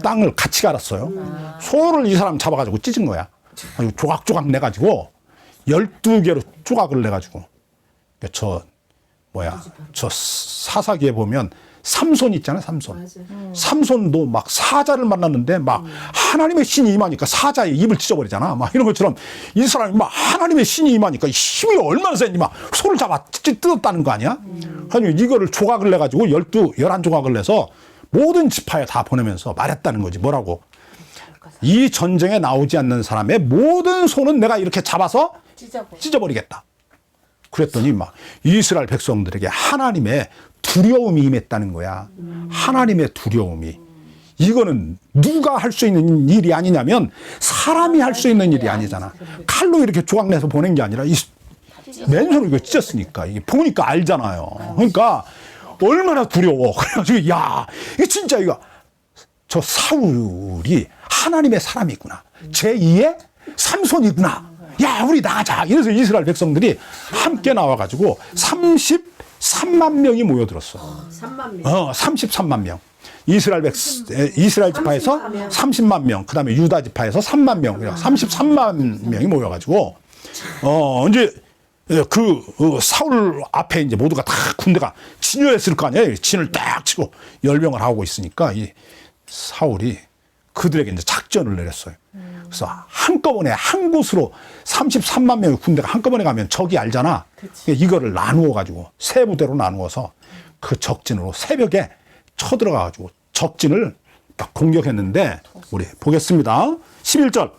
땅을 같이 갈았어요. 소를 이 사람 잡아가지고 찢은 거야. 아주 조각조각 내가지고 12개로 조각을 내가지고 저 사사기에 보면 삼손 있잖아요. 삼손. 맞아. 삼손도 막 사자를 만났는데 막 하나님의 신이 임하니까 사자의 입을 찢어버리잖아. 막 이런 것처럼 이 사람이 막 하나님의 신이 임하니까 힘이 얼마나 세니 막 소를 잡아 뜯었다는 거 아니야? 아니 이거를 조각을 내가지고 11조각을 내서 모든 지파에 다 보내면서 말했다는 거지. 뭐라고? 이 전쟁에 나오지 않는 사람의 모든 손은 내가 이렇게 잡아서 찢어버리겠다. 그랬더니 막 이스라엘 백성들에게 하나님의 두려움이 임했다는 거야. 하나님의 두려움이. 이거는 누가 할 수 있는 일이 아니냐면 사람이 할 수 있는 일이 아니잖아. 칼로 이렇게 조각내서 보낸 게 아니라 이 맨손으로 이거 찢었으니까 이게 보니까 알잖아요. 그러니까 얼마나 두려워. 그래가지고 야, 이게 진짜 이거 저 사울이 하나님의 사람이구나. 제2의 삼손이구나. 야, 우리 나가자. 이래서 이스라엘 백성들이 함께 나와가지고 33만 명이 모여들었어. 3만 명. 33만 명. 이스라엘 지파에서 30만 명, 그 다음에 유다 지파에서 3만 명, 33만 명이 모여가지고, 이제 사울 앞에 이제 모두가 다 군대가 진열했을 거 아니에요. 진을 딱 치고 열병을 하고 있으니까 이 사울이 그들에게 이제 작전을 내렸어요. 그래서 한꺼번에 한 곳으로 33만 명의 군대가 한꺼번에 가면 적이 알잖아. 이거를 나누어 가지고 세 부대로 나누어서 그 적진으로 새벽에 쳐들어가 가지고 적진을 딱 공격했는데 우리 보겠습니다. 11절.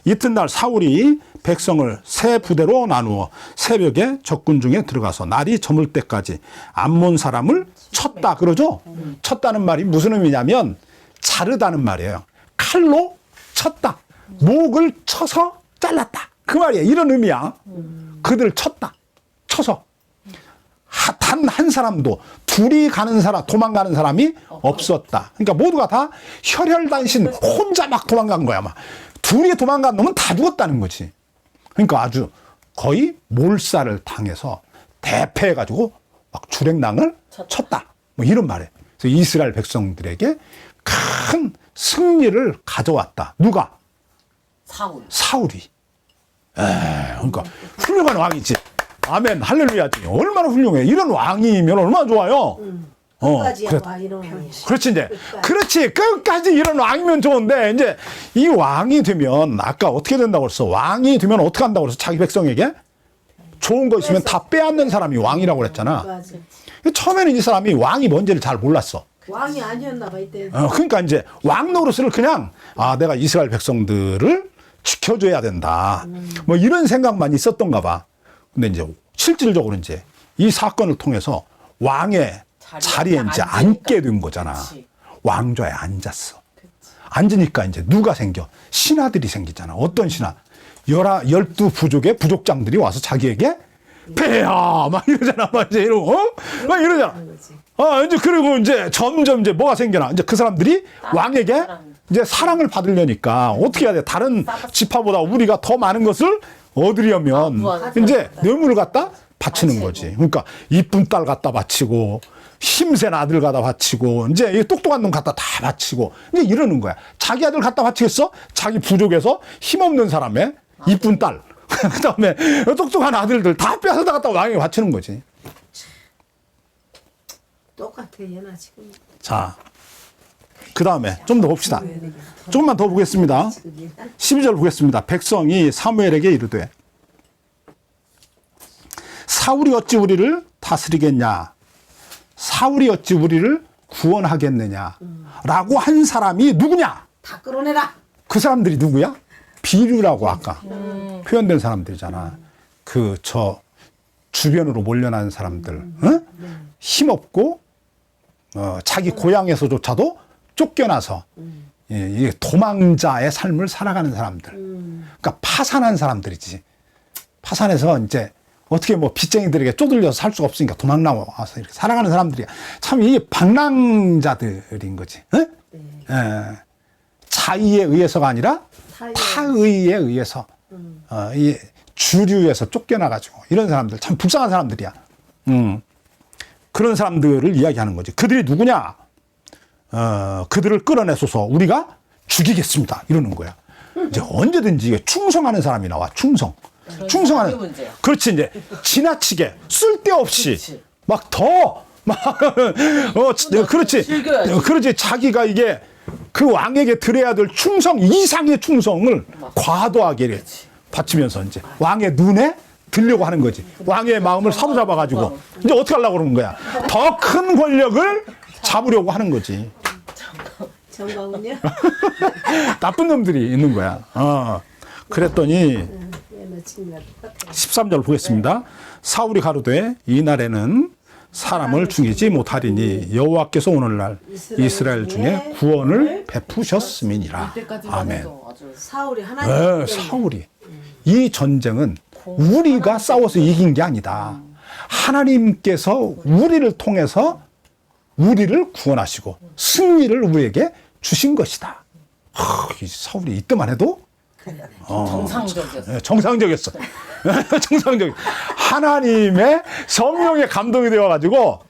이튿날 사울이 백성을 세 부대로 나누어 새벽에 적군 중에 들어가서 날이 저물 때까지 암몬 사람을 쳤다 그러죠. 쳤다는 말이 무슨 의미냐면 자르다는 말이에요. 칼로 쳤다. 목을 쳐서 잘랐다. 그 말이에요. 이런 의미야. 그들을 쳤다. 쳐서. 단 한 사람도 둘이 가는 사람, 도망가는 사람이 없었다. 그러니까 모두가 다 혈혈단신 혼자 막 도망간 거야. 막. 둘이 도망간 놈은 다 죽었다는 거지. 그러니까 아주 거의 몰살을 당해서 대패해가지고 막 주랭랑을 쳤다. 뭐 이런 말이에요. 그래서 이스라엘 백성들에게 큰 승리를 가져왔다. 누가? 사울. 사울이. 그러니까 훌륭한 왕이지. 아멘, 할렐루야지. 얼마나 훌륭해. 이런 왕이면 얼마나 좋아요. 끝까지 그래. 와 이런 왕이. 그렇지, 이제. 끝까지. 그렇지. 끝까지 이런 왕이면 좋은데, 이제 이 왕이 되면, 아까 어떻게 된다고 그랬어? 왕이 되면 어떻게 한다고 그랬어? 자기 백성에게? 좋은 거 있으면 다 빼앗는 사람이 왕이라고 그랬잖아. 맞아. 처음에는 이 사람이 왕이 뭔지를 잘 몰랐어. 왕이 아니었나 봐 이때. 그러니까 이제 왕 노릇을 그냥, 내가 이스라엘 백성들을 지켜줘야 된다. 뭐 이런 생각만 있었던가 봐. 근데 이제 실질적으로 이제 이 사건을 통해서 왕의 자리에 이제 앉게 된 거잖아. 그치. 왕좌에 앉았어. 앉으니까 이제 누가 생겨? 신하들이 생기잖아. 어떤 신하? 12부족의 부족장들이 와서 자기에게 폐하! 막 이러잖아. 막 이제 이러고, 막 이러잖아. 이제 그리고 이제 점점 이제 뭐가 생겨나. 이제 그 사람들이 왕에게 이제 사랑을 받으려니까 어떻게 해야 돼? 다른 지파보다 우리가 더 많은 것을 얻으려면 이제 뇌물을 갖다 바치는 거지. 그러니까 이쁜 딸 갖다 바치고 힘센 아들 갖다 바치고 이제 이 똑똑한 놈 갖다 다 바치고 이제 이러는 거야. 자기 아들 갖다 바치겠어? 자기 부족에서 힘없는 사람의 이쁜 딸. 그다음에 똑똑한 아들들 다 빼앗아다 갖다 왕에게 바치는 거지. 똑같아 얘나 지금. 자, 그 다음에 좀 더 봅시다. 조금만 더 보겠습니다. 12절 보겠습니다. 백성이 사무엘에게 이르되 사울이 어찌 우리를 다스리겠냐? 사울이 어찌 우리를 구원하겠느냐? 라고 한 사람이 누구냐? 다 끌어내라. 그 사람들이 누구야? 비류라고 아까 표현된 사람들이잖아. 주변으로 몰려나는 사람들. 응? 힘없고 자기 고향에서조차도 쫓겨나서 이 도망자의 삶을 살아가는 사람들. 그러니까 파산한 사람들이지. 파산해서 이제 어떻게 뭐 빚쟁이들에게 쪼들려서 살 수가 없으니까 도망 나와서 이렇게 살아가는 사람들이야. 참 이 방랑자들인 거지. 응? 자의에 의해서가 아니라 타의에 의해서 이 주류에서 쫓겨나가지고 이런 사람들 참 불쌍한 사람들이야. 그런 사람들을 이야기하는 거지. 그들이 누구냐? 그들을 끌어내소서 우리가 죽이겠습니다. 이러는 거야. 이제 언제든지 이게 충성하는 사람이 나와. 충성하는. 문제야. 그렇지. 이제 지나치게 쓸데없이 막 그렇지. 즐겨야지. 그렇지. 자기가 이게 그 왕에게 드려야 될 충성 이상의 충성을 과도하게 바치면서 이제 왕의 눈에 들려고 하는 거지. 왕의 마음을 사로잡아가지고 이제 어떻게 하려고 그러는 거야. 더 큰 권력을 잡으려고 하는 거지. 정광훈이요? 나쁜 놈들이 있는 거야. 그랬더니 얘는 친구가 똑같아. 13절 보겠습니다. 사울이 가로되 이날에는 사람을 죽이지 못하리니 여호와께서 오늘날 이스라엘 중에 구원을 베푸셨음이니라. 아멘. 사울이 하나님. 네, 사울이. 이 전쟁은 우리가 싸워서 이긴 게 아니다. 하나님께서 우리를 통해서 우리를 구원하시고 승리를 우리에게 주신 것이다. 이 사울이 이때만 해도 정상적이었어. 정상적이었어. 정상적. 하나님의 성령의 감동이 되어가지고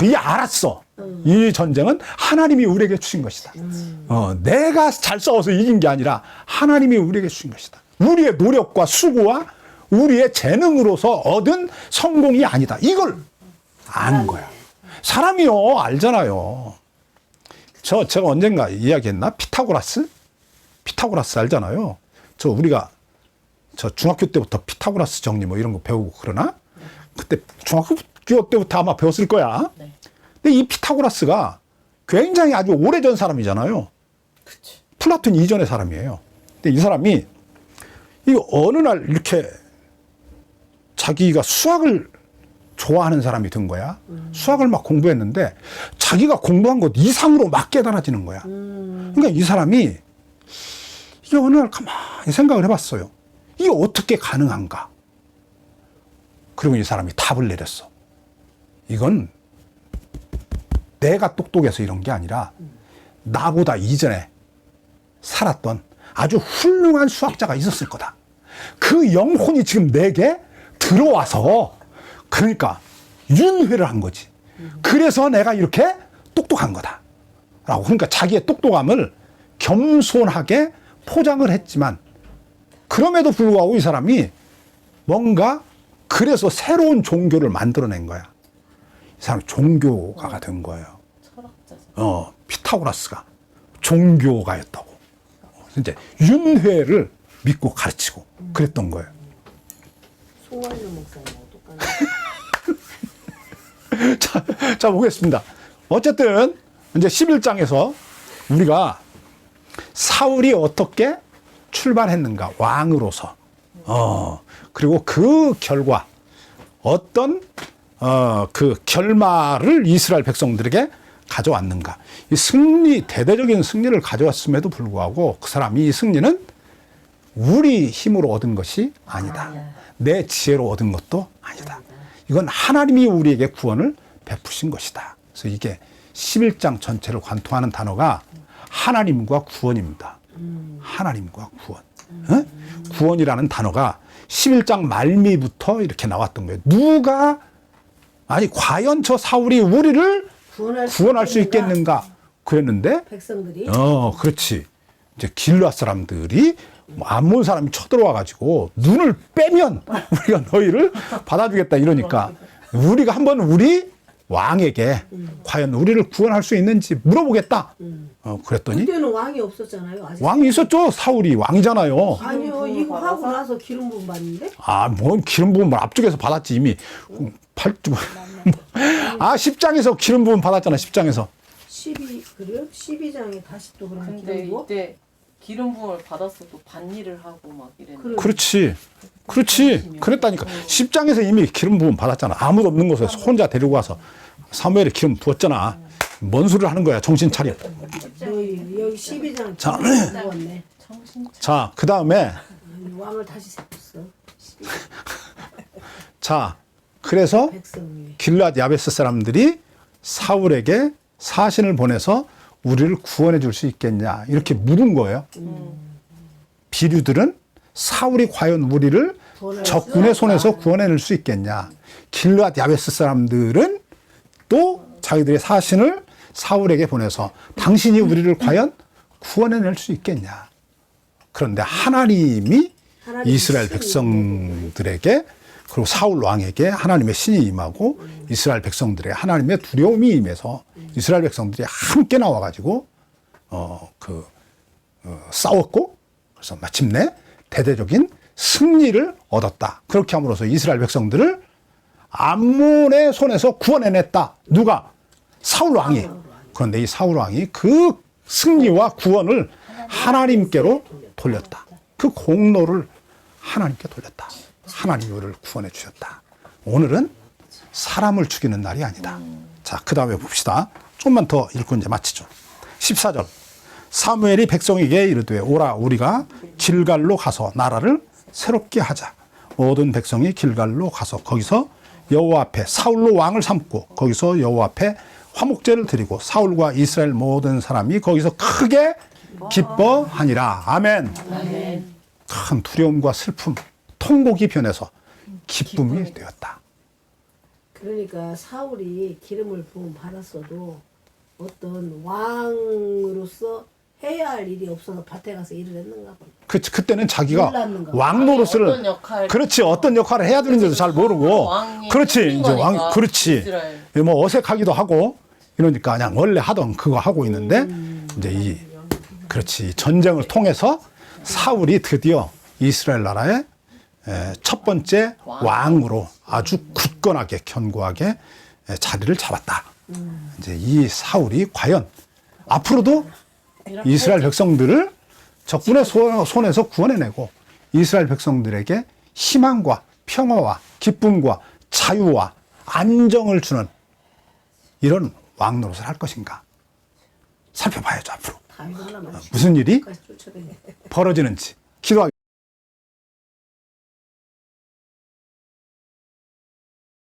이 알았어. 이 전쟁은 하나님이 우리에게 주신 것이다. 내가 잘 싸워서 이긴 게 아니라 하나님이 우리에게 주신 것이다. 우리의 노력과 수고와 우리의 재능으로서 얻은 성공이 아니다. 이걸 아는 거야. 사람이요 알잖아요. 제가 언젠가 이야기했나? 피타고라스 알잖아요. 우리가 중학교 때부터 피타고라스 정리 뭐 이런 거 배우고 그러나? 그때 중학교 때부터 아마 배웠을 거야. 네. 근데 이 피타고라스가 굉장히 아주 오래전 사람이잖아요. 그치. 플라톤 이전의 사람이에요. 근데 이 사람이 어느 날 이렇게 자기가 수학을 좋아하는 사람이 된 거야. 수학을 막 공부했는데 자기가 공부한 것 이상으로 막 깨달아지는 거야. 그러니까 이 사람이 이게 어느 날 가만히 생각을 해봤어요. 이게 어떻게 가능한가? 그리고 이 사람이 답을 내렸어. 이건 내가 똑똑해서 이런 게 아니라 나보다 이전에 살았던 아주 훌륭한 수학자가 있었을 거다. 그 영혼이 지금 내게 들어와서 그러니까 윤회를 한 거지. 그래서 내가 이렇게 똑똑한 거다. 라고. 그러니까 자기의 똑똑함을 겸손하게 포장을 했지만 그럼에도 불구하고 이 사람이 뭔가 그래서 새로운 종교를 만들어낸 거야. 이 사람이 종교가가 된 거예요. 철학자죠. 피타고라스가 종교가였다고. 이제 윤회를 믿고 가르치고 그랬던 거예요. 송환주 목사님하고 똑같네. 자, 보겠습니다. 어쨌든 이제 11장에서 우리가 사울이 어떻게 출발했는가, 왕으로서. 그리고 그 결과, 어떤, 그 결말을 이스라엘 백성들에게 가져왔는가. 이 승리, 대대적인 승리를 가져왔음에도 불구하고 그 사람이 이 승리는 우리 힘으로 얻은 것이 아니다. 내 지혜로 얻은 것도 아니다. 이건 하나님이 우리에게 구원을 베푸신 것이다. 그래서 이게 11장 전체를 관통하는 단어가 하나님과 구원입니다. 하나님과 구원. 구원이라는 단어가 11장 말미부터 이렇게 나왔던 거예요. 과연 저 사울이 우리를 구원할 수 있겠는가? 그랬는데, 백성들이 그렇지. 이제 길르앗 사람들이 암몬 사람이 쳐들어와 가지고 눈을 빼면 우리가 너희를 받아주겠다 이러니까 우리가 한번 우리 왕에게 과연 우리를 구원할 수 있는지 물어보겠다. 그랬더니 그때는 왕이 없었잖아요. 아직. 왕이 있었죠. 사울이 왕이잖아요. 아니요, 이거 하고 나서 기름 부음 받는데? 뭔 기름 부음을 앞쪽에서 받았지 이미. 10장에서 기름 부음 받았잖아. 10장에서. 그래요? 12장에 다시 또 그러면 근데 기름 부어? 이때 기름 부음을 받았어도 밭일을 하고 막 이랬는데. 그렇지. 그랬다니까. 10장에서 이미 기름 부음 받았잖아. 아무도 없는 곳에 혼자 데리고 와서 사무엘이 기름 부었잖아. 뭔 소리를 하는 거야. 정신 차려. 여기 12장 자, 부었네. 자, 그 다음에 왕을 다시 세웠어. 자, 그래서 백성이. 길르앗 야베스 사람들이 사울에게 사신을 보내서 우리를 구원해 줄 수 있겠냐 이렇게 물은 거예요. 비류들은 사울이 과연 우리를 적군의 손에서 구원해낼 수 있겠냐. 길르앗 야베스 사람들은 또 자기들의 사신을 사울에게 보내서 당신이 우리를 과연 구원해낼 수 있겠냐. 그런데 하나님이 이스라엘 백성들에게 그리고 사울 왕에게 하나님의 신이 임하고 이스라엘 백성들의 하나님의 두려움이 임해서 이스라엘 백성들이 함께 나와가지고 싸웠고 그래서 마침내 대대적인 승리를 얻었다. 그렇게 함으로써 이스라엘 백성들을 암몬의 손에서 구원해냈다. 누가? 사울 왕이. 그런데 이 사울 왕이 그 승리와 구원을 하나님께로 돌렸다. 그 공로를 하나님께 돌렸다. 하나님이 우리를 구원해 주셨다. 오늘은 사람을 죽이는 날이 아니다. 자, 그 다음에 봅시다. 좀만 더 읽고 이제 마치죠. 14절. 사무엘이 백성에게 이르되 오라 우리가 길갈로 가서 나라를 새롭게 하자. 모든 백성이 길갈로 가서 거기서 여호와 앞에 사울로 왕을 삼고 거기서 여호와 앞에 화목제를 드리고 사울과 이스라엘 모든 사람이 거기서 크게 기뻐하니라. 아멘. 큰 두려움과 슬픔, 통곡이 변해서 기쁨이 되었다. 그러니까 사울이 기름을 부음 받았어도 어떤 왕으로서 해야 할 일이 없어서 밭에 가서 일을 했는가 보네. 그때는 자기가 몰랐는가 봐. 어떤 왕노릇을 역할, 그렇지 어떤 역할을 해야 되는지도 잘 모르고 왕이 그렇지 생긴 이제 왕 거니까, 그렇지 이스라엘. 뭐 어색하기도 하고 이러니까 그냥 원래 하던 그거 하고 있는데 이제 그렇지 전쟁을 통해서 사울이 드디어 이스라엘 나라의 첫 번째 왕으로 아주 굳건하게 견고하게 자리를 잡았다. 이제 이 사울이 과연 앞으로도 이스라엘 백성들을 적군의 손에서 구원해내고 이스라엘 백성들에게 희망과 평화와 기쁨과 자유와 안정을 주는 이런 왕노릇을 할 것인가 살펴봐야죠. 앞으로 무슨 일이 벌어지는지 기도하겠습니다.